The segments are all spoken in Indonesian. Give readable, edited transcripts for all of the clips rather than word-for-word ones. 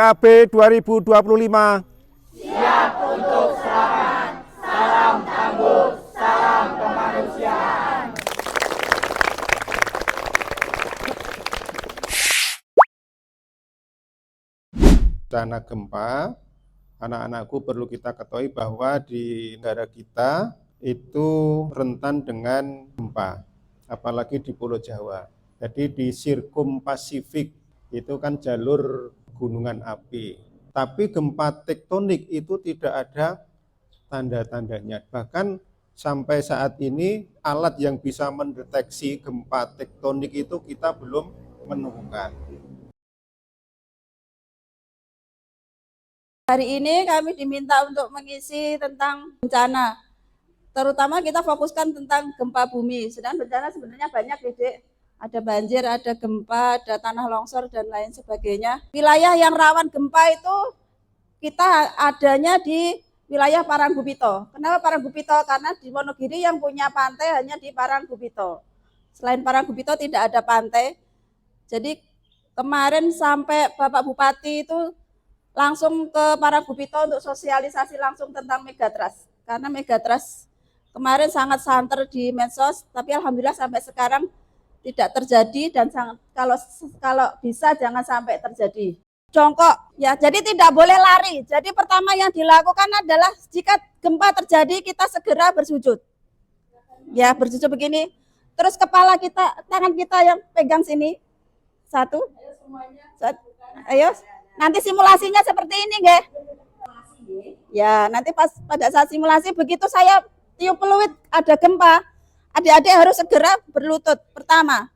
PKB 2025. Siap untuk serangan. Salam tangguh, salam kemanusiaan. Bencana gempa, anak-anakku perlu kita ketahui bahwa di negara kita itu rentan dengan gempa, apalagi di Pulau Jawa. Jadi di Sirkum Pasifik itu kan jalur gunungan api. Tapi gempa tektonik itu tidak ada tanda-tandanya. Bahkan sampai saat ini alat yang bisa mendeteksi gempa tektonik itu kita belum menemukan. Hari ini kami diminta untuk mengisi tentang bencana. Terutama kita fokuskan tentang gempa bumi. Sedangkan bencana sebenarnya banyak, Dek. Ada banjir, ada gempa, ada tanah longsor, dan lain sebagainya. Wilayah yang rawan gempa itu kita adanya di wilayah Paranggupito. Kenapa Paranggupito? Karena di Wonogiri yang punya pantai hanya di Paranggupito. Selain Paranggupito tidak ada pantai. Jadi kemarin sampai Bapak Bupati itu langsung ke Paranggupito untuk sosialisasi langsung tentang Megatrust. Karena Megatrust kemarin sangat santer di medsos, tapi alhamdulillah sampai sekarang tidak terjadi dan kalau bisa jangan sampai terjadi. Jongkok, ya, jadi tidak boleh lari. Jadi pertama yang dilakukan adalah jika gempa terjadi kita segera bersujud. Ya, bersujud begini. Terus kepala kita, tangan kita yang pegang sini. Satu. Ayo. Nanti simulasinya seperti ini, nggih. Ya, nanti pada saat simulasi begitu saya tiup peluit ada gempa, adik-adik harus segera berlutut pertama.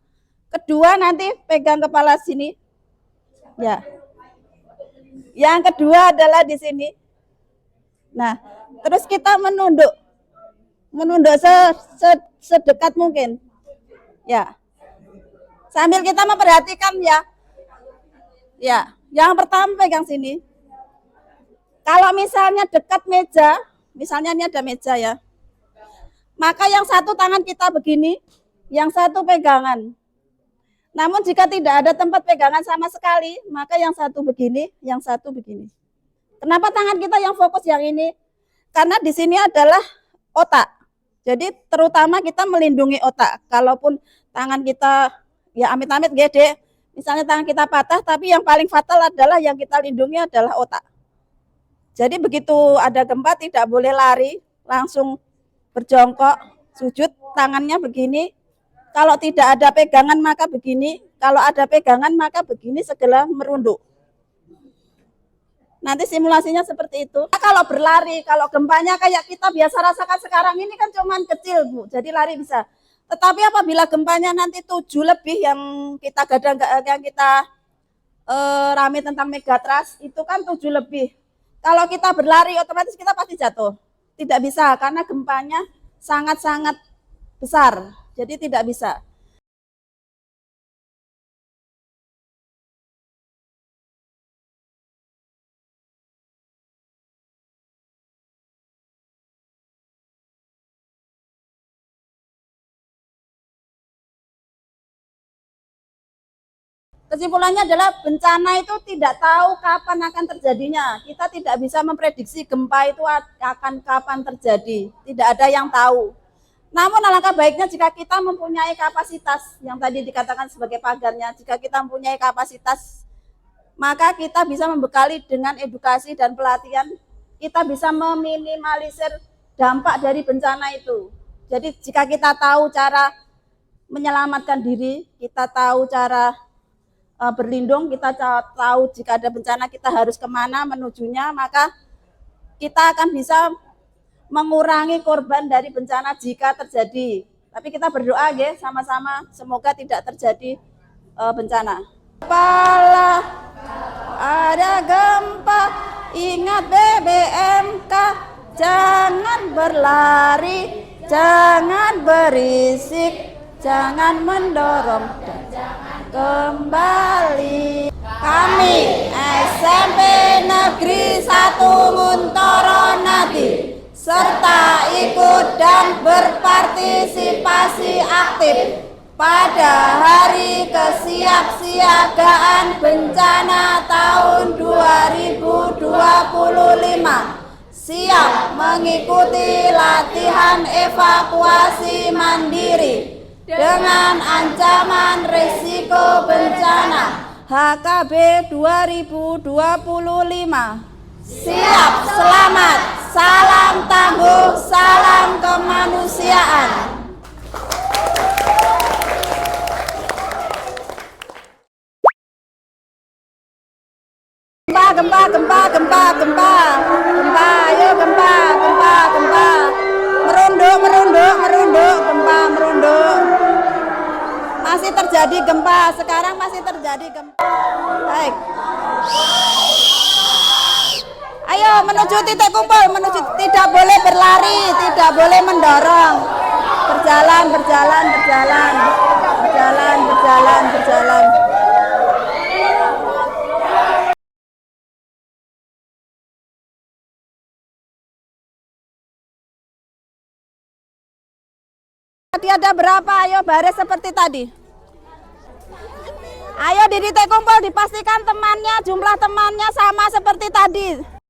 Kedua nanti pegang kepala sini. Ya. Yang kedua adalah di sini. Nah, terus kita menunduk. Menunduk sedekat mungkin. Ya. Sambil kita memperhatikan ya. Ya, yang pertama pegang sini. Kalau misalnya dekat meja, misalnya ini ada meja ya, maka yang satu tangan kita begini, yang satu pegangan. Namun jika tidak ada tempat pegangan sama sekali, maka yang satu begini, yang satu begini. Kenapa tangan kita yang fokus yang ini? Karena di sini adalah otak. Jadi terutama kita melindungi otak. Kalaupun tangan kita, ya amit-amit gede, misalnya tangan kita patah, tapi yang paling fatal adalah yang kita lindungi adalah otak. Jadi begitu ada gempa tidak boleh lari, langsung berjongkok, sujud, tangannya begini. Kalau tidak ada pegangan maka begini, kalau ada pegangan maka begini segera merunduk. Nanti simulasinya seperti itu. Kalau berlari, kalau gempanya kayak kita biasa rasakan sekarang ini kan cuman kecil, Bu. Jadi lari bisa. Tetapi apabila gempanya nanti 7 lebih yang kita rame tentang Megatrust, itu kan 7 lebih. Kalau kita berlari otomatis kita pasti jatuh. Tidak bisa karena gempanya sangat-sangat besar. Jadi tidak bisa. Kesimpulannya adalah bencana itu tidak tahu kapan akan terjadinya. Kita tidak bisa memprediksi gempa itu akan kapan terjadi. Tidak ada yang tahu. Namun alangkah baiknya jika kita mempunyai kapasitas yang tadi dikatakan sebagai pagarnya. Jika kita mempunyai kapasitas, maka kita bisa membekali dengan edukasi dan pelatihan. Kita bisa meminimalisir dampak dari bencana itu. Jadi jika kita tahu cara menyelamatkan diri, kita tahu cara berlindung, kita tahu jika ada bencana kita harus kemana menujunya, maka kita akan bisa mengurangi korban dari bencana jika terjadi. Tapi kita berdoa ya sama-sama semoga tidak terjadi bencana. Kepala ada gempa, ingat BBMK, jangan berlari, jangan berisik, jangan mendorong dan jangan kembali. Kami SMP Negeri 1 Muntoro Nadi serta ikut dan berpartisipasi aktif pada Hari Kesiapsiagaan Bencana tahun 2025. siap mengikuti latihan evakuasi mandiri dengan ancaman risiko bencana HKB 2025. Siap, selamat, salam tangguh, salam kemanusiaan. Gempa, ayo gempa. Merunduk, gempa merunduk. Masih terjadi gempa, sekarang masih terjadi gempa. Baik. Ayo menuju titik kumpul, tidak boleh berlari, tidak boleh mendorong. Berjalan. Tadi ada berapa? Ayo baris seperti tadi. Ayo di titik kumpul dipastikan jumlah temannya sama seperti tadi.